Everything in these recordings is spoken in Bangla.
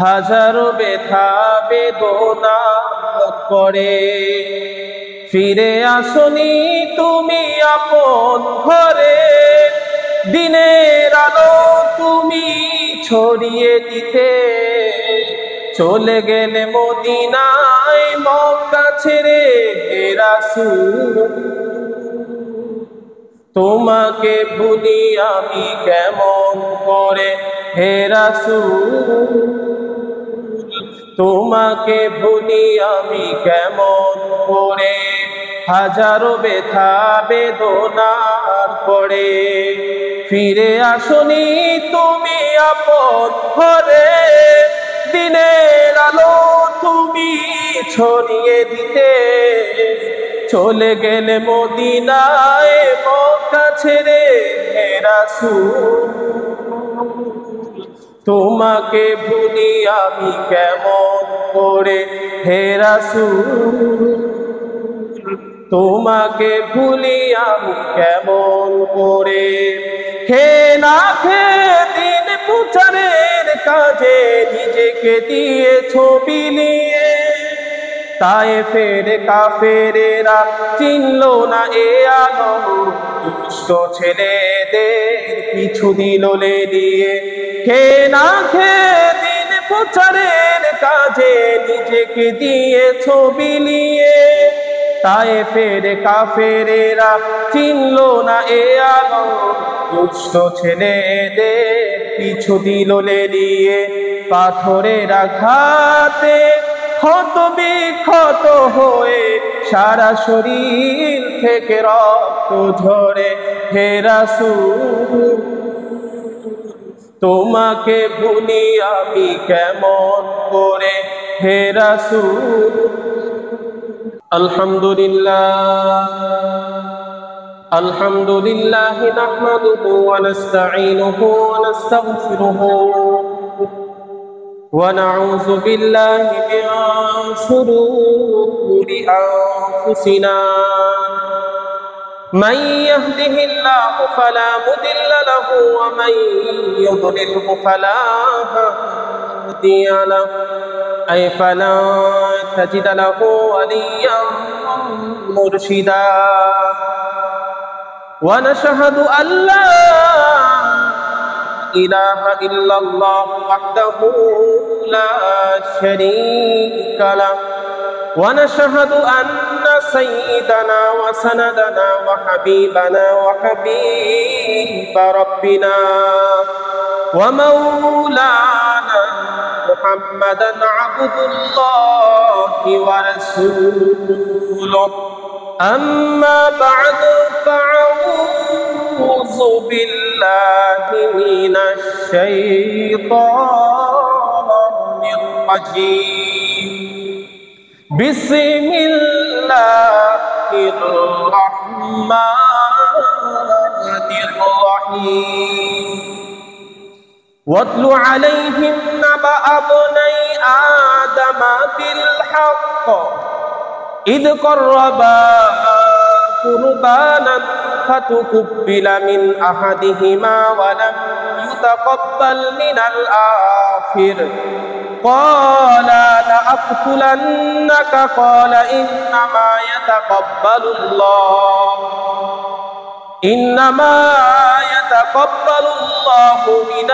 হাজারো ব্যথা বেদনা পরে ফিরে আসনি তুমি আপন ঘরে। দিনের আলো তুমি ছড়িয়ে দিতে চলে গেলে মদিনায় মক্কা ছেড়ে হে রাসূল। তোমাকে ভুলি আমি কেমন করে হে রাসূল, তোমাকে ভুলি আমি কেমন করে। হাজারো ব্যথা বেদনার পরে ফিরে আসনি তুমি আপন ঘরে। দিনের আলো তুমি ছড়িয়ে দিতে চলে গেলে মদিনায় মক্কা ছেড়ে হে রাসূল। তোমাকে ভুলি আমি কেমন করে হে রাসূল, তোমাকে ভুলি আমি কেমন করে। খেয়ে না খেয়ে দিন প্রচারের কাজে নিজেকে দিয়েছো বিলিয়ে। তায়েফের কাফেরেরা চিনলো না এ আলো, দুষ্ট ছেলেদের পিছু দিল লেলিয়ে। খেয়ে না খেয়ে দিন প্রচারের কাজে নিজেকে দিয়েছো বিলিয়ে। তায়েফের কাফেরেরা চিনলো না এ আলো, দুষ্ট ছেলেদের পিছু দিল লেলিয়ে। পাথরের আঘাতে ক্ষত বিক্ষত হয়ে সারা শরীর থেকে রক্ত ঝরে হে রাসূল। তোমাকে ভুলি আমি কেমন করে হে রাসূল। আলহামদুলিল্লাহ আলহামদুলিল্লাহ নাহমাদুহু ওয়া নাস্তাঈনুহু ওয়া নাস্তাগফিরুহু ونعوذ بالله من شرور أنفسنا من يهده الله فلا مضل له ومن يضلله فلا هادي له أي فلا تجد له وليا مرشدا ونشهد أن لا إله إلا الله وحده لا شريك له ونشهد أن سيدنا وسندنا وحبيبنا وحبيب ربنا ومولانا محمدا عبد الله ورسوله. أما بعد فأعوذ بالله من الشيطان الرجيم. بسم الله الرحمن الرحيم. واتل عليهم نبأ ابني آدم بالحق إذ قربا قربانا فتقبل من أحدهما ولم يتقبل من الآخر قال لأقتلنك قال إنما يتقبل الله من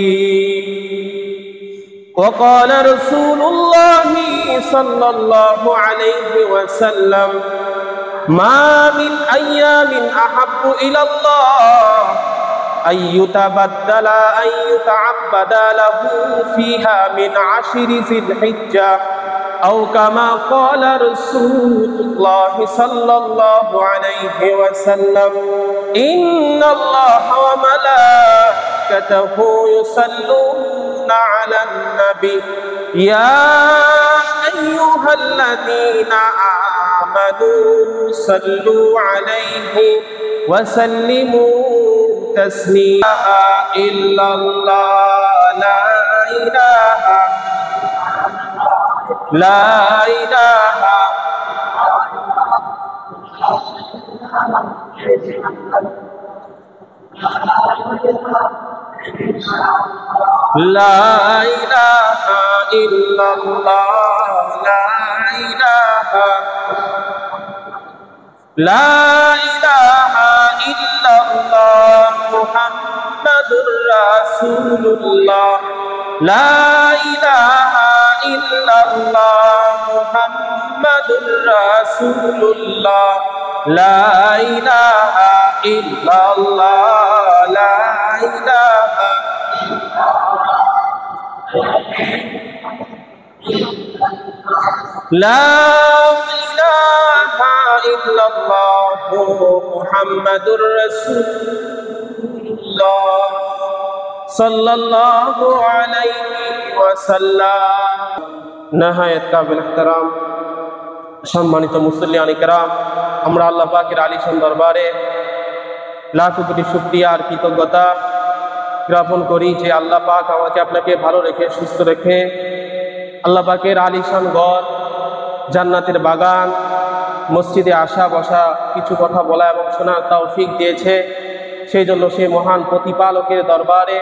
المتقين. وقال رسول الله صلى الله عليه وسلم ما من أيام أحب إلى الله أن يتبدل أن يتعبد له فيها من 10 ذي الحجة أو كما قال رسول الله صلى الله عليه وسلم إن الله وملائكته يصلون على النبي يا أيها الذين آمنوا صلوا عليه وسلموا تسليما. إلا الله لا إله লা ইলাহা ইল্লাল্লাহ, লা ইলাহা ইল্লাল্লাহ মুহাম্মাদুর রাসূলুল্লাহ, লা ইলাহা ইল্লাল্লাহ মুহাম্মাদুর রাসূলুল্লাহ, লা ইলাহা ইল্লাল্লাহ, লা ইলাহা লা ইলাহা ইল্লাল্লাহ মুহাম্মাদুর রাসূলুল্লাহ সাল্লাল্লাহু আলাইহি ওয়াসাল্লাম। নিহায়াত কাবিল ইহতারাম, সম্মানিত মুসল্লিয়ান কিরাম, আমরা আল্লাহ পাকের আলিশান দরবারে লাখ কোটি শুকরিয়া আর কৃতজ্ঞতা জ্ঞাপন করি যে আল্লাহ পাক আমাকে আপনাকে ভালো রেখে সুস্থ রেখে আল্লাহ পাকের আলিশান ঘর, জান্নাতের বাগান, মসজিদে আসা বসা, কিছু কথা বলা এবং শোনার তৌফিক দিয়েছে। সেই জন্য সেই মহান প্রতিপালকের দরবারে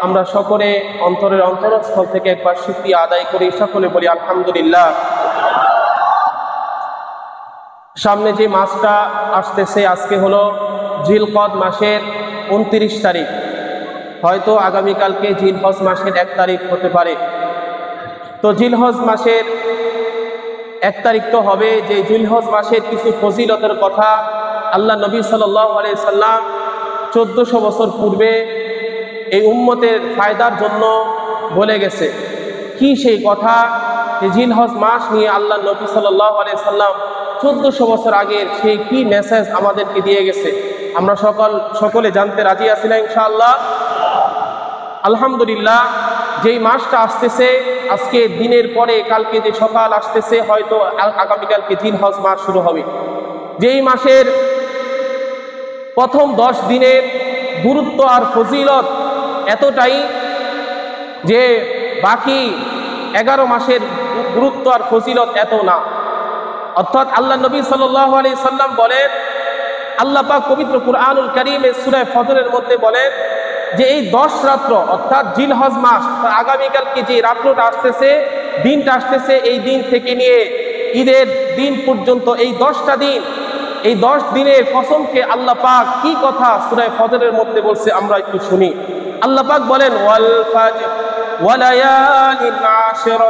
আমরা সকলে অন্তরের অন্তরস্থল থেকে একবার শুকরিয়া আদায় করি, সকলে বলি আলহামদুলিল্লাহ। সামনে যে মাসটা আসতেছে, আজকে হলো জিলকদ মাসের 29 তারিখ, হয়তো আগামীকালকে জিলহজ মাসের 1 তারিখ হতে পারে। তো জিলহজ মাসের 1 তারিখ তো হবে, যে জিলহজ মাসের কিছু ফজিলতের কথা আল্লাহ নবী সাল্লাল্লাহু আলাইহি সাল্লাম 1400 বছর পূর্বে এই উম্মতের ফায়দার জন্য বলে গেছে। কি সেই কথা? যে জিলহজ মাস নিয়ে আল্লাহ নবী সাল্লাল্লাহু আলাইহি সাল্লাম 1400 বছর আগের সেই কি মেসেজ আমাদেরকে দিয়ে গেছে, আমরা সকলে জানতে রাজি আছি না ইনশাআল্লাহ? আলহামদুলিল্লাহ। যেই মাসটা আসতেছে, আজকে দিনের পরে কালকে যে সকাল আসতেছে, হয়তো আগামীকালকে জিলহজ মাস শুরু হবে। যেই মাসের প্রথম 10 দিনের গুরুত্ব আর ফজিলত এতটাই যে বাকি 11 মাসের গুরুত্ব আর ফজিলত এত না। অর্থাৎ আল্লাহ নবী সাল্লাল্লাহু আলাইহি সাল্লাম বলেন, আল্লাহ পাক পবিত্র কুরআনুল কারীমে সূরা ফজরের মধ্যে বলেন যে এই 10 রাত্র অর্থাৎ জিলহজ মাস, আগামীকালকে যে রাত্রটা আসতেছে, দিনটা আসতেছে, এই দিন থেকে নিয়ে ঈদের দিন পর্যন্ত এই 10টা দিন, এই 10 দিনের কসমকে আল্লাহ পাক কি কথা সূরা ফজরের মধ্যে বলছে, আমরা একটু শুনি। আল্লাহ পাক বলেন ওয়াল ফাজর ওয়া লায়ালিন আশর।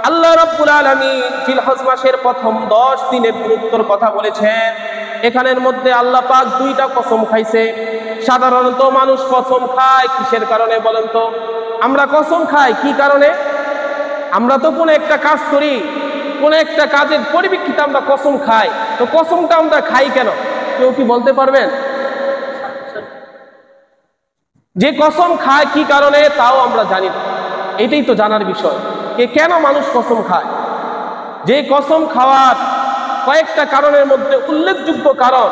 আল্লাহ রাব্বুল আলামিন জিলহজ মাসের প্রথম 10 দিনের গুরুত্বের কথা বলেছেন। এখানের মধ্যে আল্লাহ পাক 2টা কসম খাইছে। সাধারণত মানুষ কসম খায় কিসের কারণে বলেন তো? আমরা কসম খাই কি কারণে? আমরা তো কোনো একটা কাজ করি, কোনো একটা কাজের পরিপ্রেক্ষিতে আমরা কসম খাই। তো কসমটা আমরা খাই কেন? কেউ কি বলতে পারবেন? যে কসম খায় কি কারণে তাও আমরা জানি না। এটাই তো জানার বিষয়, যে কেন মানুষ কসম খায়। যে কসম খাওয়ার কয়েকটা কারণের মধ্যে উল্লেখযোগ্য কারণ,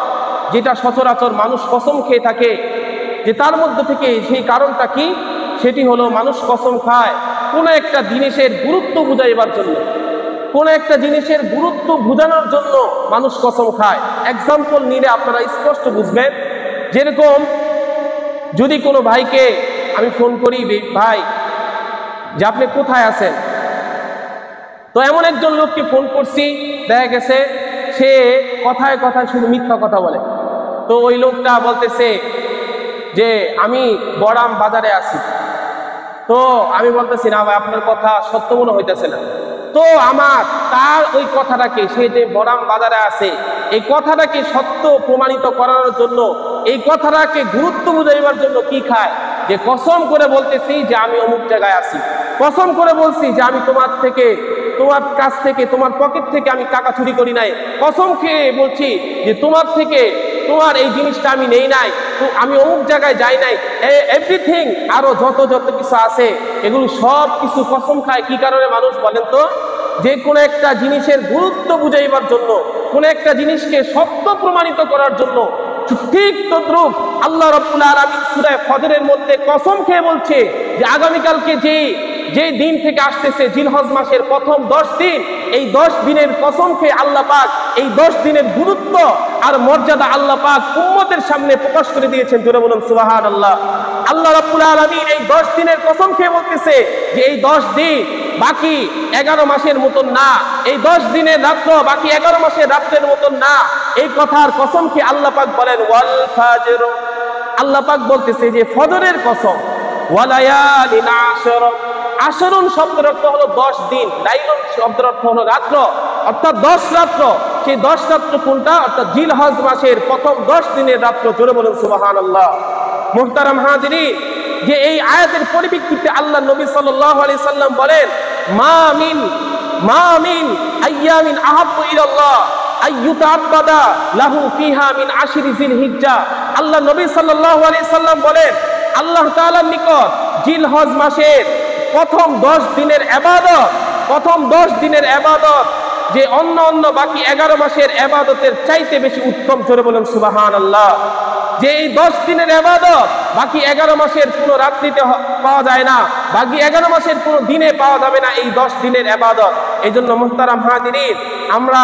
যেটা সচরাচর মানুষ কসম খেয়ে থাকে, যে তার মধ্যে থেকে সেই কারণটা কি? সেটি হলো মানুষ কসম খায় কোনো একটা জিনিসের গুরুত্ব বুঝাইবার জন্য, কোনো একটা জিনিসের গুরুত্ব বোঝানোর জন্য মানুষ কসম খায়। এক্সাম্পল নিলে আপনারা স্পষ্ট বুঝবেন। যেরকম যদি কোনো ভাইকে আমি ফোন করি, ভাই যে আপনি কোথায় আছেন, তো এমন একজন লোককে ফোন করছি, দেখা গেছে সে কথায় কথায় শুধু মিথ্যা কথা বলে। তো ওই লোকটা বলতেছে যে আমি বড়াম বাজারে আছি। তো আমি বলতেছি না ভাই, আপনার কথা সত্য মনে হইতেছে না। তো আমার তার ওই কথাটাকে, সে যে বড়াম বাজারে আছে, এই কথাটাকে সত্য প্রমাণিত করার জন্য, এই কথাটাকে গুরুত্ব বুঝাইবার জন্য কি খায়? যে কসম করে বলতেছি যে আমি অমুক জায়গায় আছি, কসম করে বলছি যে আমি তোমার কাছ থেকে, তোমার পকেট থেকে আমি টাকা চুরি করি নাই, কসম খেয়ে বলছি যে তোমার থেকে তোমার এই জিনিসটা আমি নেই নাই, আমি অমুক জায়গায় যাই নাই, এভরিথিং, আরো যত কিছু আছে, এগুলো সব কিছু কসম খায়। কি কারণে মানুষ বলেন তো? যে কোনো একটা জিনিসের গুরুত্ব বুঝাইবার জন্য, কোনো একটা জিনিসকে সত্য প্রমাণিত করার জন্য। ঠিক তদ্রূপ আল্লাহ রাব্বুল আলামিন সূরা ফজরের মধ্যে কসম খেয়ে বলছে যে আগামীকালকে যে যে দিন থেকে আসতেছে জিলহজ মাসের প্রথম 10 দিন, এই 10 দিনের কসম খেয়ে আল্লাহ পাক এই 10 দিনের গুরুত্ব আর মর্যাদা আল্লাহ পাক উম্মতের সামনে প্রকাশ করে দিয়েছেন। জোরে বলুন সুবহানাল্লাহ। আল্লাহ রাব্বুল আলামিন এই 10 দিনের কসম খেয়ে বলতেছে যে এই 10 দিন বাকি 11 মাসের মতন না, এই 10 দিনের রাত্র বাকি 11 মাসের রাত্রের মতন না। এই কথার কসম খেয়ে আল্লাহ পাক বলেন ওয়াল ফাজর, আল্লাহ পাক বলতেছে যে ফজরের কসম, ওয়ালায়ালিন আশর, আশরুন শব্দের অর্থ হলো 10 দিন, লাইলুন শব্দের অর্থ হলো রাত্র, অর্থাৎ 10 রাত্র। সেই 10 রাত্র কোনটা? অর্থাৎ জিলহজ মাসের প্রথম 10 দিনের রাত্র। জোরে বলুন সুবহানাল্লাহ। মুহতারাম হাজিরিন, যে এই আয়াতের পরিপ্রেক্ষিতে আল্লাহ নবী সাল্লাল্লাহু আলাইহি সাল্লাম বলেন মা মিন আইয়ামিন আহাব্বু ইলাল্লাহ আইয়ুতাআব্বাদা লাহু ফিহা মিন আশরি জিলহিজ্জা। আল্লাহ নবী সাল্লাল্লাহু আলাইহি সাল্লাম বলেন আল্লাহ তাআলার নিকট জিলহজ মাসের প্রথম 10 দিনের ইবাদত, প্রথম 10 দিনের ইবাদত যে অন্য বাকি 11 মাসের ইবাদতের চাইতে বেশি উত্তম। জোরে বলেন সুবহানাল্লাহ। যে এই 10 দিনের ইবাদত বাকি 11 মাসের পুরো রাত্রিতে পাওয়া যায় না, বাকি 11 মাসের পুরো দিনে পাওয়া যাবে না এই 10 দিনের ইবাদত। এই জন্য মুহতারাম হাজিরিন, আমরা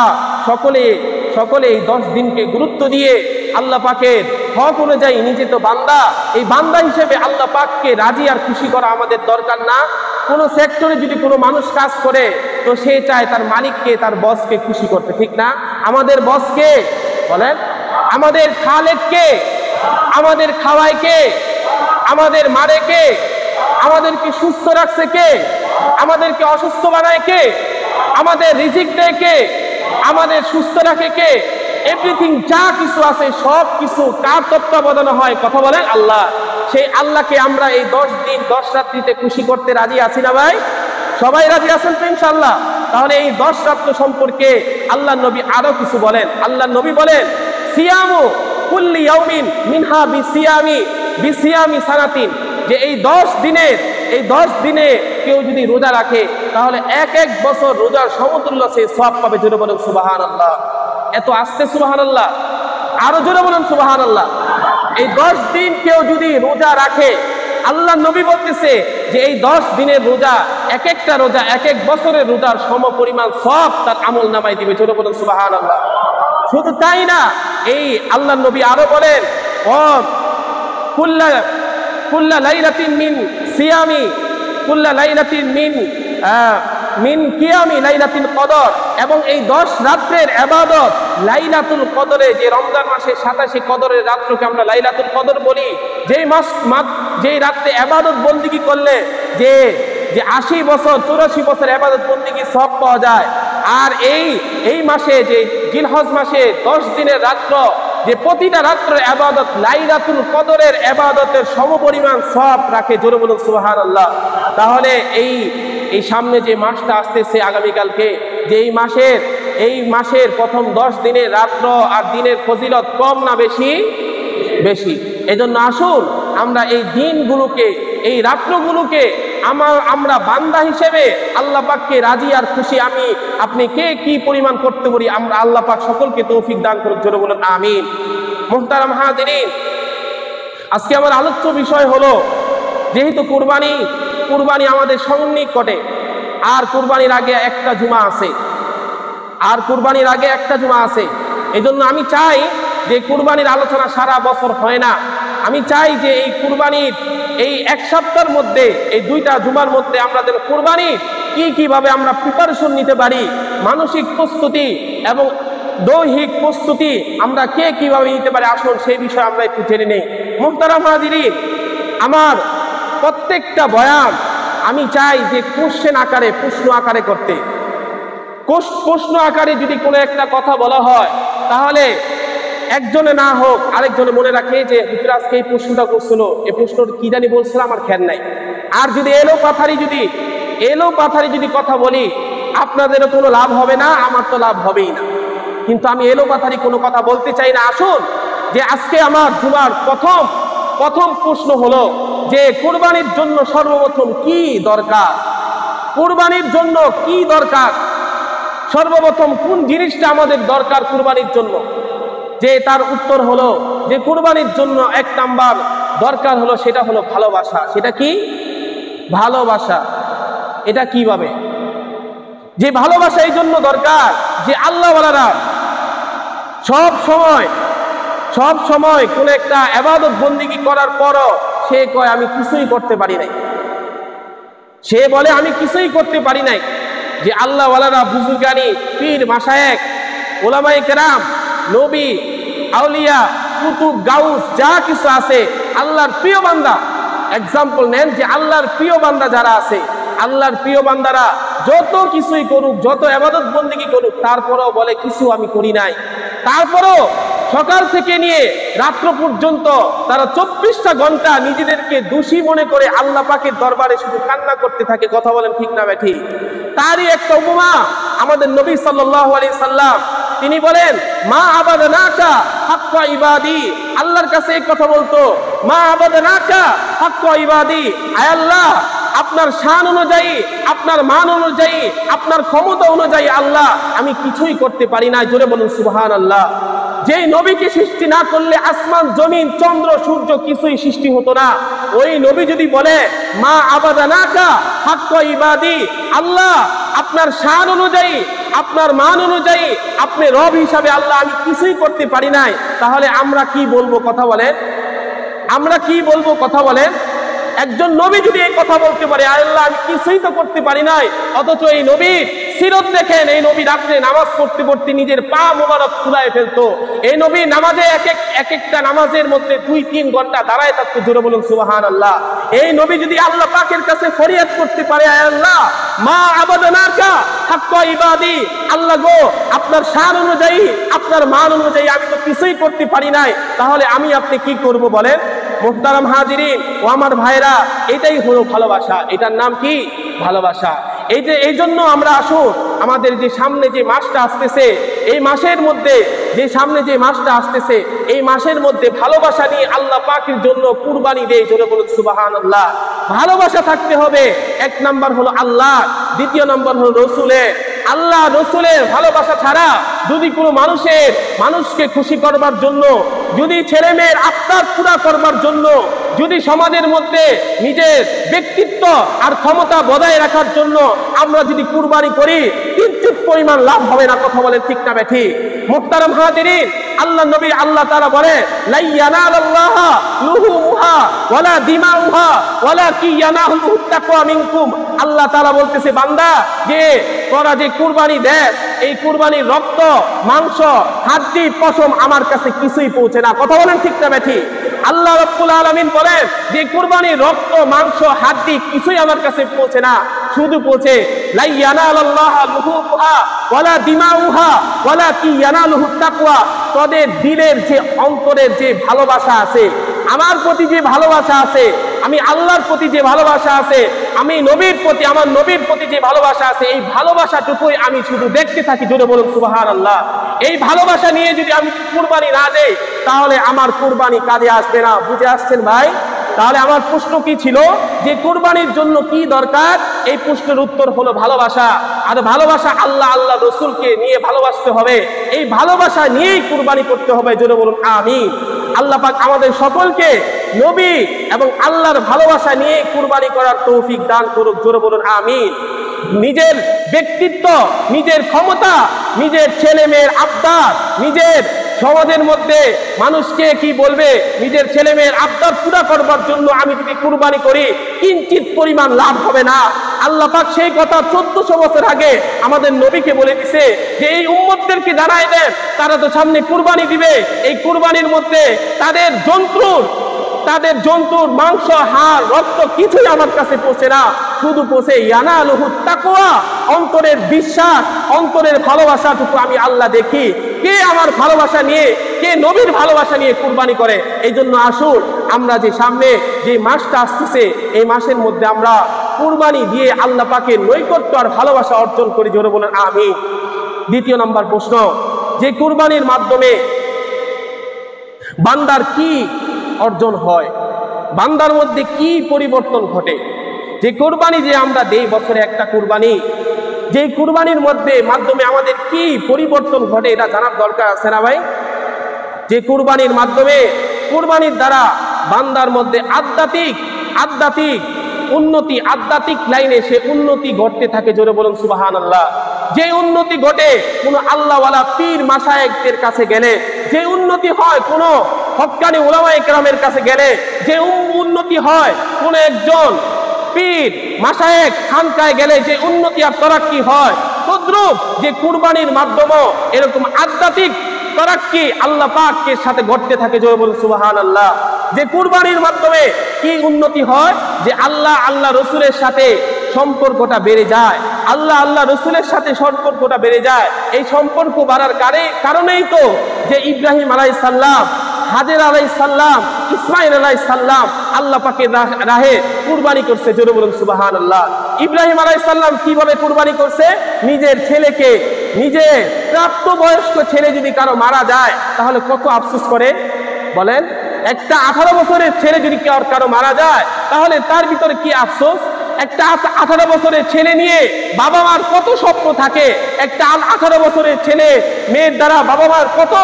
সকলে এই 10 দিনকে গুরুত্ব দিয়ে আল্লাহ পাকের হক অনুযায়ী, নিজে তো বান্দা, এই বান্দা হিসেবে আল্লাহ পাককে রাজি আর খুশি করা আমাদের দরকার না। কোনো সেক্টরে যদি কোনো মানুষ কাজ করে তো সে চায় তার মালিককে, তার বসকে খুশি করতে, ঠিক না? আমাদের বসকে বলেন, আমাদের খালেককে, আমাদের খাওয়ায় কে, আমাদের মারে কে, আমাদেরকে সুস্থ রাখছে কে, আমাদেরকে অসুস্থ বানায় কে, আমাদের রিজিক দেয় কে, আমাদের সুস্থ রাখে কে? এভরিথিং যা কিছু আছে সব কিছু কার তত্ত্বাবধানে হয়? কথা বলেন আল্লাহ। সেই আল্লাহকে আমরা এই 10 দিন 10 রাত্রিতে খুশি করতে রাজি আছি না ভাই? সবাই রাজি আছেন তো ইনশাআল্লাহ? তাহলে এই 10 রাত্র সম্পর্কে আল্লাহ নবী আরো কিছু বলেন। আল্লাহ নবী বলেন সিয়ামু কুল্লি ইয়াউমিন মিনহা বিসিয়ামি সানাতিন, যে এই 10 দিনে কেউ যদি রোজা রাখে তাহলে এক বছর রোজার সমতুল্য সে সওয়াব পাবে। জোরে বলেন সুবহানাল্লাহ। এত আস্তে সুবহানাল্লাহ, আরো জোরে বলেন সুবহানাল্লাহ। এই 10 দিন কেউ যদি রোজা রাখে, আল্লাহ নবী বলতেছে যে এই 10 দিনের রোজা, একটা রোজা এক বছরের রোজার সম পরিমাণ সওয়াব তার আমল নামায় দিবে। জোরে বলেন সুবহানাল্লাহ। শুধু তাই না, এই আল্লাহ নবী আরো বলেন কুল্লা লাইলাতিন মিন সিয়ামি কুল্লা লাইলাতিন মিন কিয়ামি লাইলাতুল কদর, এবং এই 10 রাত্রের ইবাদত লাইলাতুল কদরে, যে রমজান মাসের 27 কদরের রাত্রকে আমরা লাইলাতুল কদর বলি, যেই রাত্রে ইবাদত বন্দেগী করলে যে 80 বছর 84 বছর ইবাদত বন্দেগী সওয়াব পাওয়া যায়। আর এই মাসে যে জিলহজ মাসে 10 দিনের রাত্র, যে প্রতিটা রাত্রের ইবাদত লাইলাতুল কদরের ইবাদতের সমপরিমাণ সওয়াব রাখে। জোরে বলুন সুবহানাল্লাহ। তাহলে এই সামনে যে মাসটা আসতেছে আগামীকালকে, যে এই মাসের প্রথম 10 দিনের রাত্র আর দিনের ফজিলত কম না বেশি? বেশি। এজন্য আসুন আমরা এই দিনগুলোকে, এই রাত্রগুলোকে আমরা বান্দা হিসেবে আল্লাহ পাককে রাজি আর খুশি আপনি কে কি পরিমাণ করতে পারি, আমরা আল্লাহ পাক সকলকে তৌফিক দান করুক। জোরে বলেন আমিন। মুহতারাম হাজিরিন, আজকে আমার আলোচ্য বিষয় হলো, যেহেতু কুরবানি আমাদের সন্নিকটে, আর কুরবানির আগে একটা জুমা আছে, এজন্য আমি চাই যে কুরবানির আলোচনা সারা বছর হয় না। আমি চাই যে এই কুরবানির এই 1 সপ্তাহের মধ্যে, এই 2টা জুমার মধ্যে আমরা যেন কুরবানির কিভাবে আমরা প্রিপারেশন নিতে পারি, মানসিক প্রস্তুতি এবং দৈহিক প্রস্তুতি আমরা কিভাবে নিতে পারি, আসুন সেই বিষয়ে আমরা একটু জেনে নেই। মুহতারাম হাজিরিন, আমার প্রত্যেকটা বয়ান আমি চাই যে প্রশ্ন আকারে করতে। প্রশ্ন আকারে যদি কোনো একটা কথা বলা হয়, তাহলে একজনে না হোক আরেকজনে মনে রাখে যে হুজুর আজকে এই প্রশ্নটা করছিল, এই প্রশ্নটা কি জানি বলছিল, আমার খেয়াল নাই। আর যদি এলো পাথারি যদি কথা বলি, আপনাদেরও কোনো লাভ হবে না, আমার তো লাভ হবেই না। কিন্তু আমি এলো পাথারি কোনো কথা বলতে চাই না। আসুন যে আজকে আমার জুমার প্রথম প্রশ্ন হলো যে কুরবানির জন্য সর্বপ্রথম কি দরকার, কুরবানির জন্য কি দরকার, সর্বপ্রথম কোন জিনিসটা আমাদের দরকার কুরবানির জন্য? যে তার উত্তর হলো যে কুরবানির জন্য 1 নাম্বার দরকার হলো, সেটা হলো ভালোবাসা। সেটা কি? ভালোবাসা। এটা কিভাবে? যে ভালোবাসা এই জন্য দরকার যে আল্লাহওয়ালারা সব সময় কোন একটা ইবাদত বন্দেগী করার পরও সে কয় আমি কিছুই করতে পারি নাই, সে বলে আমি কিছুই করতে পারি নাই। যে আল্লাহওয়ালারা বুজুর্গানি পীর মাশায়েখ ওলামায়ে কেরাম নবী আউলিয়া কুতুব গাউস যা কিছু আছে আল্লাহর প্রিয় বান্দা, এক্সাম্পল নেন যে আল্লাহর প্রিয় বান্দা যারা আছে, আল্লাহর প্রিয় বান্দারা যত কিছুই করুক, যত ইবাদত বন্দেগী করুক, তারপরেও বলে কিছু আমি করি নাই। তারপরেও সকাল থেকে নিয়ে রাত্র পর্যন্ত তারা 24টা ঘন্টা নিজেদেরকে দোষী মনে করে আল্লাহ পাকের দরবারে শুধু কান্না করতে থাকে। কথা বলেন ঠিক না বেঠিক? তারই একটা উপমা আমাদের নবী সাল্লাল্লাহু আলাইহি সাল্লাম তিনি বলেন, মা আবাদনাকা হাক্কা ইবাদি, আল্লাহর কাছে এই কথা বলতো, মা আবাদনাকা হাক্কা ইবাদি, আয় আল্লাহ আপনার শান অনুযায়ী, আপনার মান অনুযায়ী, আপনার ক্ষমতা অনুযায়ী আল্লাহ আমি কিছুই করতে পারি না। জোরে বলুন সুবহানাল্লাহ। যেই নবীকে সৃষ্টি না করলে আসমান জমিন চন্দ্র সূর্য কিছুই সৃষ্টি হতো না, ওই নবী যদি বলে মা আবাদানাকা হাক্কা ইবাদি, আল্লাহ আপনার শান অনুযায়ী, আপনার মান অনুযায়ী, আপনি রব হিসাবে আল্লাহ আমি কিছুই করতে পারি নাই, তাহলে আমরা কি বলবো? কথা বলেন, আমরা কি বলবো? কথা বলেন। একজন নবী যদি এই কথা বলতে পারে আল্লাহ আমি কিছুই তো করতে পারি নাই, অথচ এই নবীর সিরত দেখেন, এই নবী রাত্রে নামাজ পড়তে পড়তে নিজের পা মোবারক ফুলায় ফেলতো। এই নবী নামাজে এক একটা নামাজের মধ্যে 2-3 ঘন্টা দাঁড়ায় থাকতো। জোরে বলুন সুবহানাল্লাহ। এই নবী যদি আল্লাহ পাকের কাছে ফরিয়াদ করতে পারে আল্লাহ মা আবাদনাকা হাক্কা ইবাদি, আল্লাহ গো আপনার শান অনুযায়ী, আপনার মান অনুযায়ী আমি তো কিছুই করতে পারি নাই, তাহলে আমি আপনি কি করব বলেন? মুহতারাম হাজিরিন ও আমার ভাইরা, এটাই হলো ভালোবাসা। এটার নাম কি? ভালোবাসা। এই জন্য আমরা আসুন, আমাদের যে সামনে যে মাসটা আসতেছে, এই মাসের মধ্যে যে সামনে যে মাসটা আসতেছে, এই মাসের মধ্যে ভালোবাসা নিয়ে আল্লাহ পাকের জন্য কুরবানি দেই। জোরে বলুন সুবহানাল্লাহ। ভালোবাসা থাকতে হবে। 1 নাম্বার হলো আল্লাহ, 2 নাম্বার হলো রসুলের। আল্লাহ রসুলের ভালোবাসা ছাড়া যদি কোনো মানুষকে খুশি করবার জন্য, যদি ছেলে মেয়ের আত্মার পুরা করবার জন্য, যদি সমাজের মধ্যে নিজের ব্যক্তিত্ব আর ক্ষমতা বজায় রাখার জন্য আমরা যদি কুরবানি করি, কিঞ্চিত পরিমাণ লাভ হবে না। কথা বলেন ঠিক না বেঠিক? মুহতারাম হাজিরিন, আল্লাহ নবী আল্লাহ তাআলা বলে লা ইয়ানালাল্লাহা লুহুমুহা ওয়ালা দিমাউহা ওয়ালাকি ইয়ানালুহু তাকওয়া মিনকুম। আল্লাহ তাআলা বলতেছে, বান্দা যে তোরা যে কুরবানি দেস, এই কুরবানির রক্ত, মাংস, হাড্ডি, পশম আমার কাছে কিছুই পৌঁছে না। কথা বলেন ঠিক না বেঠিক? আল্লাহ রাব্বুল আলামিন বলেন যে কুরবানির রক্ত, মাংস, হাড্ডি কিছুই আমার কাছে পৌঁছে না, শুধু পৌঁছে লা ইয়ানালাল্লাহা লুহুমুহা ওয়ালা দিমাউহা ওয়ালাকি ইয়ানালুহু তাকওয়া। তোদের দিলের যে অন্তরের যে ভালোবাসা আছে, আমার প্রতি যে ভালোবাসা আছে, আমি আল্লাহর প্রতি যে ভালোবাসা আছে, আমি নবীর প্রতি, আমার নবীর প্রতি যে ভালোবাসা আছে, এই ভালোবাসাটুকুই আমি শুধু দেখতে থাকি। জোরে বলুন সুবহানাল্লাহ। এই ভালোবাসা নিয়ে যদি আমি কুরবানি না দেই, তাহলে আমার কুরবানি কাজে আসবে না। বুঝে আসছেন ভাই? তাহলে আমার প্রশ্ন কি ছিল যে কুরবানির জন্য কি দরকার? এই প্রশ্নের উত্তর হলো ভালোবাসা। আর ভালোবাসা আল্লাহ রসুলকে নিয়ে ভালোবাসতে হবে। এই ভালোবাসা নিয়েই কুরবানি করতে হবে। জোরে বলুন আমিন। আল্লাহ পাক আমাদের সকলকে নবী এবং আল্লাহর ভালোবাসা নিয়ে কুরবানি করার তৌফিক দান করুক। জোরে বলুন আমিন। নিজের ব্যক্তিত্ব, নিজের ক্ষমতা, নিজের ছেলে মেয়ের আবদার, নিজের সমাজের মধ্যে মানুষকে কি বলবে, নিজের ছেলে মেয়ের আবদার পুরা করবার জন্য আমি যদি কুরবানি করি, কিঞ্চিত পরিমাণ লাভ হবে না। আল্লাহ পাক সেই কথা 1400 বছর আগে আমাদের নবীকে বলে দিছে যে এই উম্মতদেরকে জানাই দেন, তারা তো সামনে কুরবানি দিবে, এই কুরবানির মধ্যে তাদের জন্তুর মাংস, হাড়, রক্ত কিছুই আমার কাছে পৌঁছে না, শুধু পৌঁছে ইয়ানালুহু তাকওয়া, অন্তরের বিশ্বাস, অন্তরের ভালোবাসাটুকু আমি আল্লাহ দেখি। কে আমার ভালোবাসা নিয়ে, কে নবীর ভালোবাসা নিয়ে কুরবানি করে। এই জন্য আসুন, আমরা যে সামনে যে মাসটা আসতেছে, এই মাসের মধ্যে আমরা কুরবানি দিয়ে আল্লাহ পাকের নৈকট্য আর ভালোবাসা অর্জন করি। জোরে বলেন আমিন। 2 নম্বর প্রশ্ন, যে কুরবানির মাধ্যমে বান্দার কি অর্জন হয়, বান্দার মধ্যে কি পরিবর্তন ঘটে? যে কুরবানি যে আমরা দেই বছরে একটা কুরবানি, যে কুরবানির মাধ্যমে আমাদের কি পরিবর্তন ঘটে, এটা জানার দরকার আছে না ভাই? যে কুরবানির মাধ্যমে, কুরবানির দ্বারা বান্দার মধ্যে আধ্যাত্মিক উন্নতি আধ্যাত্মিক লাইনে সে উন্নতি ঘটতে থাকে। জোরে বলুন সুবহানাল্লাহ। যে উন্নতি ঘটে কোনো আল্লাহওয়ালা পীর মাশায়েখদের কাছে গেলে, যে উন্নতি হয় কোনো হক্কানি উলামায়ে কেরামের কাছে গেলে, যে উন্নতি হয় কোনো একজন পীর মাশায়েখ খানকায় গেলে যে উন্নতি আর তরাক্কি হয়, তদ্রূপ যে কুরবানির মাধ্যমে এরকম আধ্যাত্মিক তরাক্কি আল্লাহ পাকের সাথে ঘটতে থাকে। জোরে বলুন সুবহানাল্লাহ। যে কুরবানির মাধ্যমে কি উন্নতি হয়, যে আল্লাহ রসুলের সাথে সম্পর্কটা বেড়ে যায়, আল্লাহ রসুলের সাথে সম্পর্কটা বেড়ে যায়। এই সম্পর্ক বাড়ার কারণেই তো যে ইব্রাহিম আলাইহিস সালাম, হাজের আলাইহিস সালাম, ইসমাইল আলাইহিস সালাম আল্লাহ পাকের রাহে কুরবানি করছে। জোরে বলুন সুবহানাল্লাহ। ইব্রাহিম আলাইহিস সালাম কিভাবে কুরবানি করছে? নিজের ছেলেকে, নিজের প্রাপ্তবয়স্ক ছেলে যদি কারো মারা যায় তাহলে কত আফসোস করে বলেন? একটা 18 বছরের ছেলে যদি কারো মারা যায় তাহলে তার ভিতরে কি আফসোস? একটা 18 বছরের ছেলে নিয়ে বাবা মার কত স্বপ্ন থাকে, একটা 18 বছরের ছেলে মেয়ের দ্বারা বাবা মার কত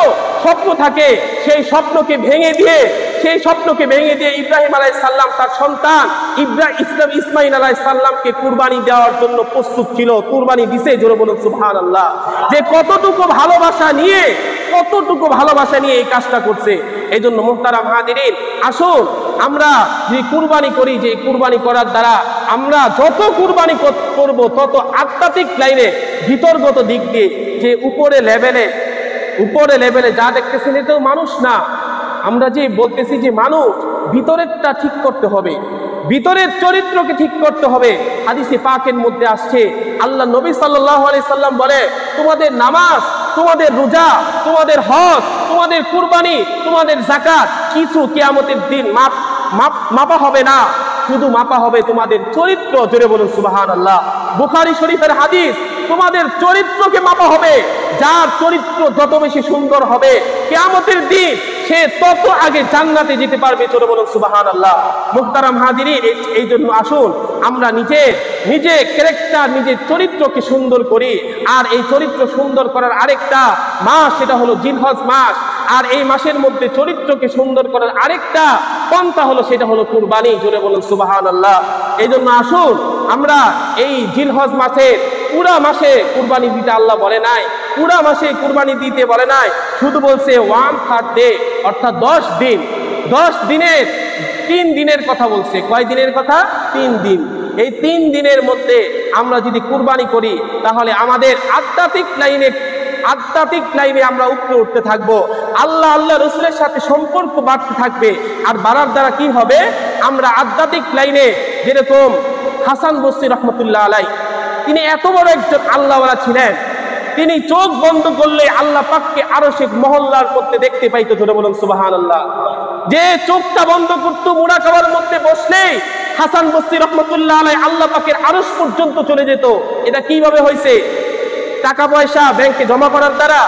স্বপ্ন থাকে, সেই স্বপ্নকে ভেঙে দিয়ে ইব্রাহিম আলাইহিস সালাম তার সন্তান ইসমাইল আলাইহিস সালামকে কুরবানি দেওয়ার জন্য প্রস্তুত ছিল, কুরবানি দিছে। জোরে বলুন সুবহানাল্লাহ। যে কতটুকু ভালোবাসা নিয়ে এই কাজটা করছে। এই জন্য মুহতারাম হাজিরিন, আসুন আমরা যে কুরবানি করি, যে কুরবানি করার দ্বারা আমরা যত কুরবানি করব তত আধ্যাত্মিক লাইনে ভিতরগত দিক দিয়ে যে উপরে লেভেলে যা দেখতেছেন এটাও মানুষ না। আমরা যে বলতেছি যে মানুষ, ভিতরেরটা ঠিক করতে হবে, ভিতরের চরিত্রকে ঠিক করতে হবে। হাদিসে পাকের মধ্যে আসছে, আল্লাহ নবী সাল্লাল্লাহু আলাইহি সাল্লাম বলে, তোমাদের নামাজ, তোমাদের রোজা, তোমাদের হজ, তোমাদের কুরবানি, তোমাদের যাকাত কিছু কিয়ামতের দিন মাপা হবে না, শুধু মাপা হবে তোমাদের চরিত্র। জোরে বলুন সুবহানাল্লাহ। বুখারী শরীফের হাদিস, তোমাদের চরিত্রকে মাপা হবে। যার চরিত্র যত বেশি সুন্দর হবে কিয়ামতের দিন সে তত আগে জান্নাতে যেতে পারবে। জোরে বলুন সুবহানাল্লাহ। মুহতারাম হাজিরিন, এই জন্য আসুন আমরা নিজে ক্যারেক্টার, নিজের চরিত্রকে সুন্দর করি। আর এই চরিত্র সুন্দর করার আরেকটা মাস, সেটা হলো জিলহজ মাস। আর এই মাসের মধ্যে চরিত্রকে সুন্দর করার আরেকটা পন্থা হলো, সেটা হলো কুরবানি। জোরে বলুন সুবহানাল্লাহ। এই জন্য আসুন আমরা এই জিলহজ মাসে, পুরা মাসে কুরবানি দিতে আল্লাহ বলে নাই, পুরা মাসে কুরবানি দিতে বলে নাই, শুধু বলছে 1/3 ডে, অর্থাৎ 10 দিন। 10 দিনের 3 দিনের কথা বলছে। কয় দিনের কথা? 3 দিন। এই 3 দিনের মধ্যে আমরা যদি কুরবানি করি তাহলে আমাদের আধ্যাত্মিক লাইনে আমরা উপরে উঠতে থাকবো। আল্লাহ রসুলের সাথে সম্পর্ক বাড়তে থাকবে। আর বাড়ার দ্বারা কি হবে? আমরা আধ্যাত্মিক লাইনে, যেরকম হাসান বসরি রহমতুল্লাহ আলাই, তিনি এত বড় একজন আল্লাহওয়ালা ছিলেন, তিনি চোখ বন্ধ করলে আল্লাহ পাককে আরশে মহল্লার মধ্যে দেখতে পাইতো। জোরে বলুন সুবহানাল্লাহ। যে চোখটা বন্ধ করতো, মুরাকাবার মধ্যে বসলেই হাসান বসরি রহমতুল্লাহ আলাই আল্লাহ পাকের আরশ পর্যন্ত চলে যেত। এটা কিভাবে হয়েছে? টাকা পয়সা ব্যাংকে জমা করার দ্বারা,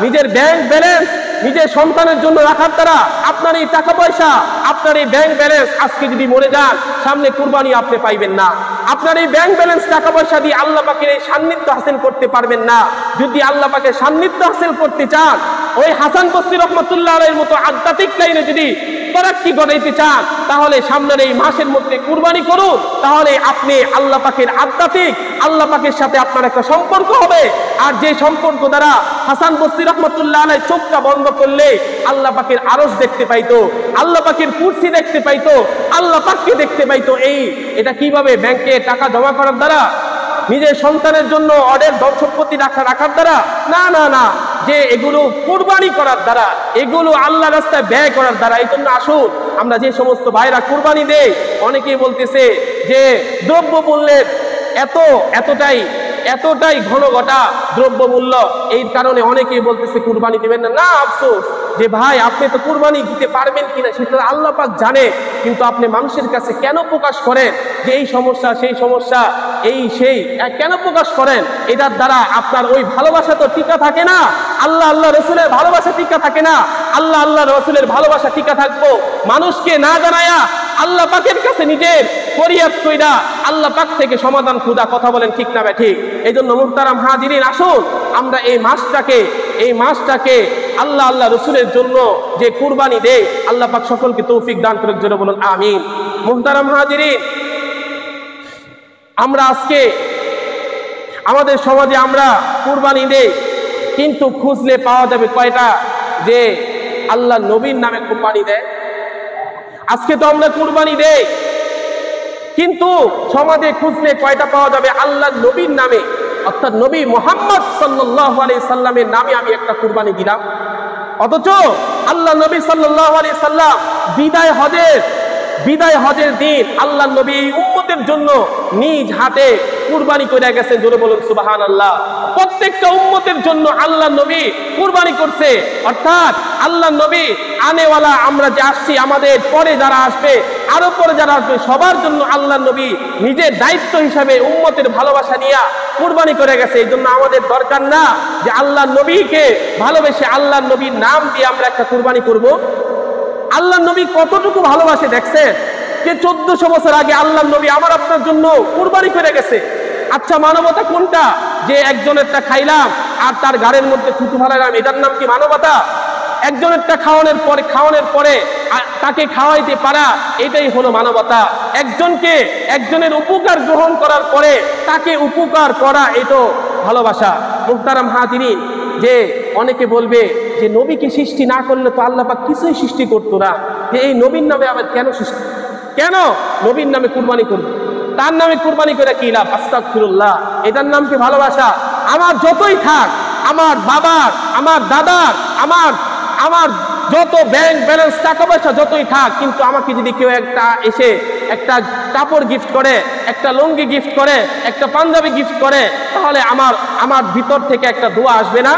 নিজের ব্যাংক ব্যালেন্স নিজের সন্তানের জন্য রাখার দ্বারা আপনার এই টাকা পয়সা, আপনার এই ব্যাংক ব্যালেন্স আজকে যদি মরে যান, সামনে কুরবানি আপনি পাইবেন না। আপনার এই ব্যাংক ব্যালেন্স টাকা পয়সা দিয়ে আল্লাহ পাকের এই সান্নিধ্য হাসিল করতে পারবেন না। যদি আল্লাহ পাকের সান্নিধ্য হাসিল করতে চান, ওই হাসান বসরি রহমতুল্লাহ আলাইহির মতো আধ্যাত্মিক লাইনে যদি তরাক্কি ঘটাইতে চান, তাহলে সামনের এই মাসের মধ্যে কুরবানি করুন। তাহলে আপনি আল্লাহ পাকের আল্লাহ পাকের সাথে আপনার একটা সম্পর্ক হবে। আর যে সম্পর্ক দ্বারা হাসান বসরি রহমতুল্লাহ আলাই চোখটা বন্ধ করলে আল্লাহ পাকের আরশ দেখতে পাইতো, আল্লাহ পাকের কুরসি দেখতে পাইতো, আল্লাহ পাককে দেখতে পাইতো। এটা কিভাবে? ব্যাংকে টাকা জমা করার দ্বারা, নিজের সন্তানের জন্য অর্ডার ধন সম্পত্তি রাখার দ্বারা না, যে এগুলো কুরবানি করার দ্বারা, এগুলো আল্লাহ রাস্তায় ব্যয় করার দ্বারা। এই জন্য আসুন আমরা যে সমস্ত ভাইরা কুরবানি দেয়, অনেকেই বলতেছে যে দ্রব্য মূল্যের এতটাই ঘনঘটা দ্রব্য মূল্য, এই কারণে অনেকেই বলতেছে কুরবানি দিবেন না। আফসোস যে ভাই, আপনি তো কুরবানি দিতে পারবেন কিনা সেটা আল্লাহ পাক জানে, কিন্তু আপনি মানুষের কাছে কেন প্রকাশ করেন যে এই সমস্যা, সেই সমস্যা, সেই কেন প্রকাশ করেন? এটার দ্বারা আপনার ওই ভালোবাসা তো টিকা থাকে না, আল্লাহ রসুলের ভালোবাসা টিকা থাকে না। আল্লাহ রসুলের ভালোবাসা টিকা থাকবো মানুষকে না জানায়া আল্লাহ পাকের কাছে নিজের ফরিয়াদ কইরা আল্লাহ পাক থেকে সমাধান খুদা। কথা বলেন ঠিক না ঠিক? এই জন্য মুহতারাম হাজিরিন, আসুন আমরা এই মাসটাকে আল্লাহ রসুলের জন্য যে কুরবানি দেয়, আল্লাহ পাক সকলকে তৌফিক দান করে। জোরে বলুন আমিন। মুহতারাম হাজিরিন, আমরা আজকে আমাদের সমাজে আমরা কুরবানি দেই, কিন্তু খুঁজলে পাওয়া যাবে কয়টা যে আল্লাহ নবীর নামে কুরবানি দেয়? আজকে তো আমরা কুরবানি দেই, কিন্তু সমাজে খুঁজলে কয়টা পাওয়া যাবে আল্লাহ নবীর নামে, অর্থাৎ নবী মুহাম্মদ সাল্লাল্লাহু আলাইহি সাল্লামের নামে আমি একটা কুরবানি দিলাম। অথচ আল্লাহ নবী সাল্লাল্লাহু আলাইহি সাল্লাম বিদায় হজের দিন আল্লাহ নবী এই উম্মতের জন্য নিজ হাতে কুরবানি করে গেছেন। জোরে বলুন সুবহানাল্লাহ। প্রত্যেকটা উম্মতের জন্য আল্লাহ নবী কুরবানি করছে, অর্থাৎ আল্লাহ নবী আনেওয়ালা আমরা যে আসছি, আমাদের পরে যারা আসবে, আরো পরে যারা আসবে, সবার জন্য আল্লাহ নবী নিজের দায়িত্ব হিসাবে উম্মতের ভালোবাসা নিয়ে কুরবানি করে গেছে। এই জন্য আমাদের দরকার না যে আল্লাহ নবীকে ভালোবেসে আল্লাহ নবীর নাম দিয়ে আমরা একটা কুরবানি করব। আল্লাহ নবী কতটুকু ভালোবাসে দেখছেন, যে 1400 বছর আগে আল্লাহ নবী আমার আপনার জন্য কুরবানি করে গেছে। আচ্ছা, মানবতা কোনটা? যে একজনেরটা খাইলাম আর তার গাড়ির মধ্যে থুতু ফেলাইলাম, এটার নাম কি মানবতা? একজনেরটা খাওয়ানোর পরে তাকে খাওয়াইতে পারা, এটাই হলো মানবতা। একজনের উপকার গ্রহণ করার পরে তাকে উপকার করা, এটা ভালোবাসা। মুহতারাম হাজিরিন, যে অনেকে বলবে যে নবীকে সৃষ্টি না করলে তো আল্লাহ পাক কিছুই সৃষ্টি করতো না, যে এই নবীর নামে আবার কেন নবীর নামে কুরবানি করবে? তার নামে কুরবানি করে কি লাভ? আস্তাগফিরুল্লাহ। এটার নাম কি ভালোবাসা? আমার যতই থাক, আমার বাবার, আমার দাদার, আমার যত ব্যাংক ব্যালেন্স টাকা পয়সা যতই থাক, কিন্তু আমাকে যদি কেউ এসে একটা কাপড় গিফট করে, একটা লুঙ্গি গিফট করে, একটা পাঞ্জাবি গিফট করে, তাহলে আমার ভিতর থেকে একটা দোয়া আসবে না?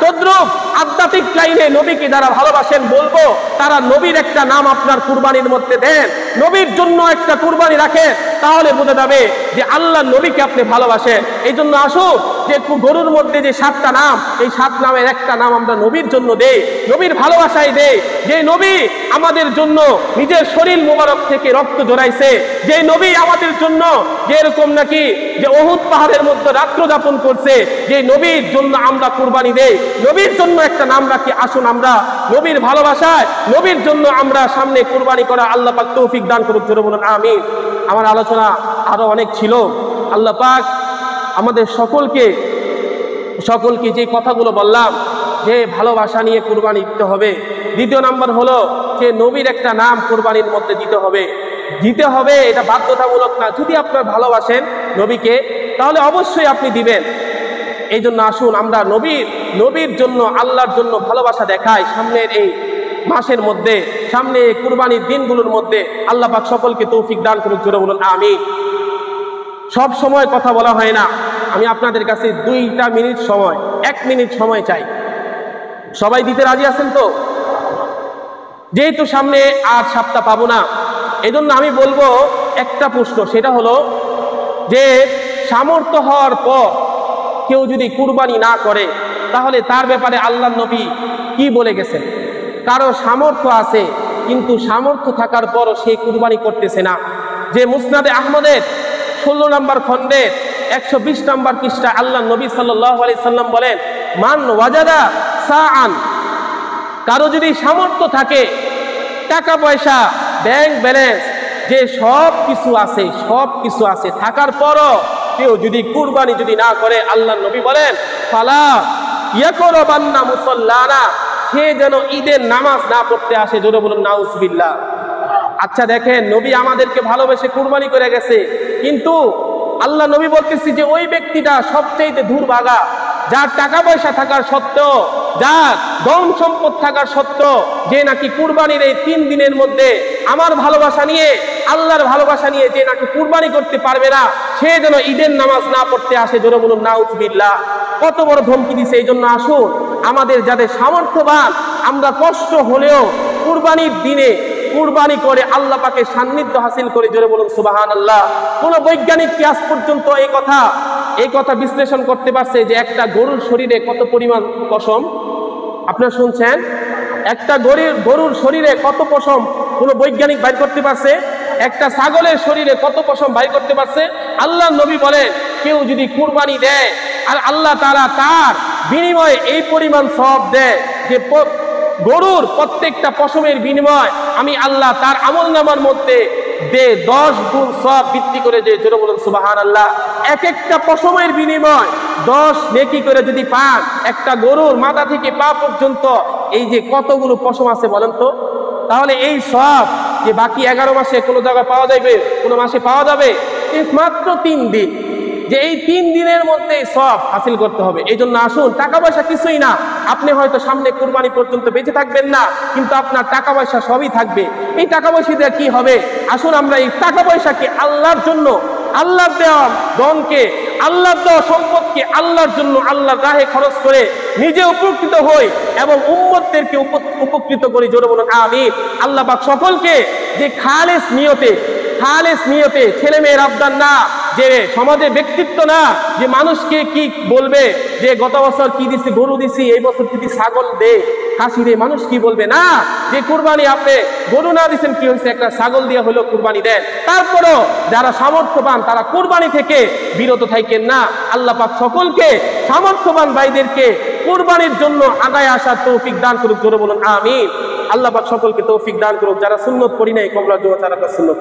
তদ্রুপ আধ্যাত্মিক লাইনে নবীকে যারা ভালোবাসেন, বলবো তারা নবীর একটা নাম আপনার কুরবানির মধ্যে দেন, নবীর জন্য একটা কুরবানি রাখেন, তাহলে বোঝা যাবে যে আল্লাহ নবীকে আপনি ভালোবাসেন। এই জন্য আসুন, যে গরুর মধ্যে যে 7টা নাম, এই 7 নামের একটা নাম আমরা নবীর জন্য দেই, নবীর ভালোবাসায় দেই। যে নবী আমাদের জন্য নিজের শরীর মোবারক থেকে রক্ত জড়াইছে, যে নবী আমাদের জন্য যে এরকম নাকি যে উহুদ পাহাড়ের মধ্যে রাত্র যাপন করছে, যে নবীর জন্য আমরা কুরবানি দেই, নবীর জন্য একটা নাম রাখি। আসুন আমরা নবীর ভালোবাসায়, নবীর জন্য আমরা সামনে কুরবানি করা আল্লাহ পাক তৌফিক দান করুক। জোরে বলুন আমিন। আমার আলোচনা আরো অনেক ছিল। আল্লাহ পাক আমাদের সকলকে যে কথাগুলো বললাম, যে ভালোবাসা নিয়ে কুরবানি দিতে হবে। দ্বিতীয় নাম্বার হলো যে নবীর একটা নাম কুরবানির মধ্যে দিতে হবে। এটা বাধ্যতামূলক না। যদি আপনারা ভালোবাসেন নবীকে, তাহলে অবশ্যই আপনি দিবেন। এই জন্য আসুন আমরা নবীর জন্য, আল্লাহর জন্য ভালোবাসা দেখাই। সামনের এই মাসের মধ্যে, সামনে কুরবানির দিনগুলোর মধ্যে আল্লাহ পাক সকলকে তৌফিক দান করুক। জোরে বলুন আমিন। সব সময় কথা বলা হয় না, আমি আপনাদের কাছে 2 মিনিট সময়, 1 মিনিট সময় চাই। সবাই দিতে রাজি আছেন তো? যেহেতু সামনে আর সপ্তাহ পাবো না, এই জন্য আমি বলবো একটা প্রশ্ন, সেটা হলো যে সামর্থ্য হওয়ার পর কেউ যদি কুরবানি না করে, তাহলে তার ব্যাপারে আল্লাহ নবী কি বলে গেছেন? কারো সামর্থ্য আছে, কিন্তু সামর্থ্য থাকার পরও সে কুরবানি করতেছে না। যে মুসনাদে আহমদের 16 নম্বর খণ্ডে 120 নম্বর পৃষ্ঠা আল্লাহ নবী সাল্লাল্লাহু আলাইহি সাল্লাম বলেন, মান ওয়াজাদা সাআন, কারো যদি সামর্থ্য থাকে, টাকা পয়সা, ব্যাংক ব্যালেন্স, যে সব কিছু আছে থাকার পরও কেউ যদি কুরবানি যদি না করে, আল্লাহ নবী বলেন ফালা ইয়াকরাবান্না মুসাল্লানা, সে যেন ঈদের নামাজ না পড়তে আসে। জোরে বলুন নাউজুবিল্লাহ। আচ্ছা দেখেন, নবী আমাদেরকে ভালোবেসে কুরবানি করে গেছে, কিন্তু আল্লাহ নবী বলতেছি যে ওই ব্যক্তিটা সবচেয়ে দুর্ভাগা, যার টাকা পয়সা থাকার সত্ত্বেও, যার ধন সম্পদ থাকার সত্ত্বেও, যে নাকি কুরবানির এই 3 দিনের মধ্যে আমার ভালোবাসা নিয়ে, আল্লাহর ভালোবাসা নিয়ে যে নাকি কুরবানি করতে পারবে না, সে যেন ঈদের নামাজ না পড়তে আসে। জোরে বলুন নাউজুবিল্লাহ। কত বড় ধমকি দিছে। এই জন্য আসুন আমাদের যাদের সামর্থ্যবান, আমরা কষ্ট হলেও কুরবানির দিনে কুরবানি করে আল্লাহ পাকের সান্নিধ্য হাসিল করে। জোরে বলুন সুবহানাল্লাহ। কোন বৈজ্ঞানিক কি আজ পর্যন্ত এই কথা বিশ্লেষণ করতে পারছে যে একটা গরুর শরীরে কত পরিমাণ পশম? আপনারা শুনছেন? একটা গরুর শরীরে কত পশম কোন বৈজ্ঞানিক বাইর করতে পারছে? একটা ছাগলের শরীরে কত পশম বাইর করতে পারছে? আল্লাহ নবী বলেন, কেউ যদি কুরবানি দেয় আর আল্লাহ তাআলা তার বিনিময়ে এই পরিমাণ সওয়াব দেয়, যে গরুর প্রত্যেকটা পশমের বিনিময় আমি আল্লাহ তার আমলনামার মধ্যে দে 10 গুণ সওয়াব বৃদ্ধি করে যে, জোরে বলুন সুবহানাল্লাহ। এক একটা পশমের বিনিময় 10 নেকি করে যদি পান, একটা গরুর মাথা থেকে পা পর্যন্ত এই যে কতগুলো পশম আছে বলেন তো। তাহলে এই সওয়াব যে বাকি 11 মাসে কোনো জায়গায় পাওয়া যাবে, কোনো মাসে পাওয়া যাবে, মাত্র 3 দিন, যে এই 3 দিনের মধ্যে সওয়াব হাসিল করতে হবে। এই জন্য আসুন, টাকা পয়সা কিছুই না, আপনি হয়তো সামনে কুরবানি পর্যন্ত বেঁচে থাকবেন না, কিন্তু আপনার টাকা পয়সা সবই থাকবে। এই টাকা পয়সা দিয়ে কি হবে? আসুন আমরা এই টাকা পয়সাকে আল্লাহর জন্য, আল্লাহর দেওয়া ধনকে, আল্লাহর দেওয়া সম্পদকে আল্লাহর জন্য, আল্লাহর রাহে খরচ করে নিজে উপকৃত হই এবং উম্মতদেরকে উপকৃত করি। জোরে বলুন আমিন। আল্লাহ পাক সকলকে যে খালেস নিয়তে, ছেলে মেয়ের আবদার না, যে সমাজে ব্যক্তিত্ব না, যে মানুষকে কি বলবে যে গত বছর কি দিছি, গরু দিছি, এই বছর যদি ছাগল দে, খাসি দে, মানুষ কি বলবে না, যে কুরবানি আপনি গরু না দিচ্ছেন, কি হয়েছে, একটা ছাগল দিয়ে হলো কুরবানি দেন। তারপরও যারা সামর্থ্যবান তারা কুরবানি থেকে বিরত থাকেন না। আল্লাহ পাক সকলকে, সামর্থ্যবান ভাইদেরকে কুরবানির জন্য আগায় আসার তৌফিক দান করুক। জোরে বলুন আমিন। আল্লাহ পাক সকলকে তৌফিক দান করুক। যারা সুন্নত পড়ি নাই, কবরা জোয়া তারা সুন্নত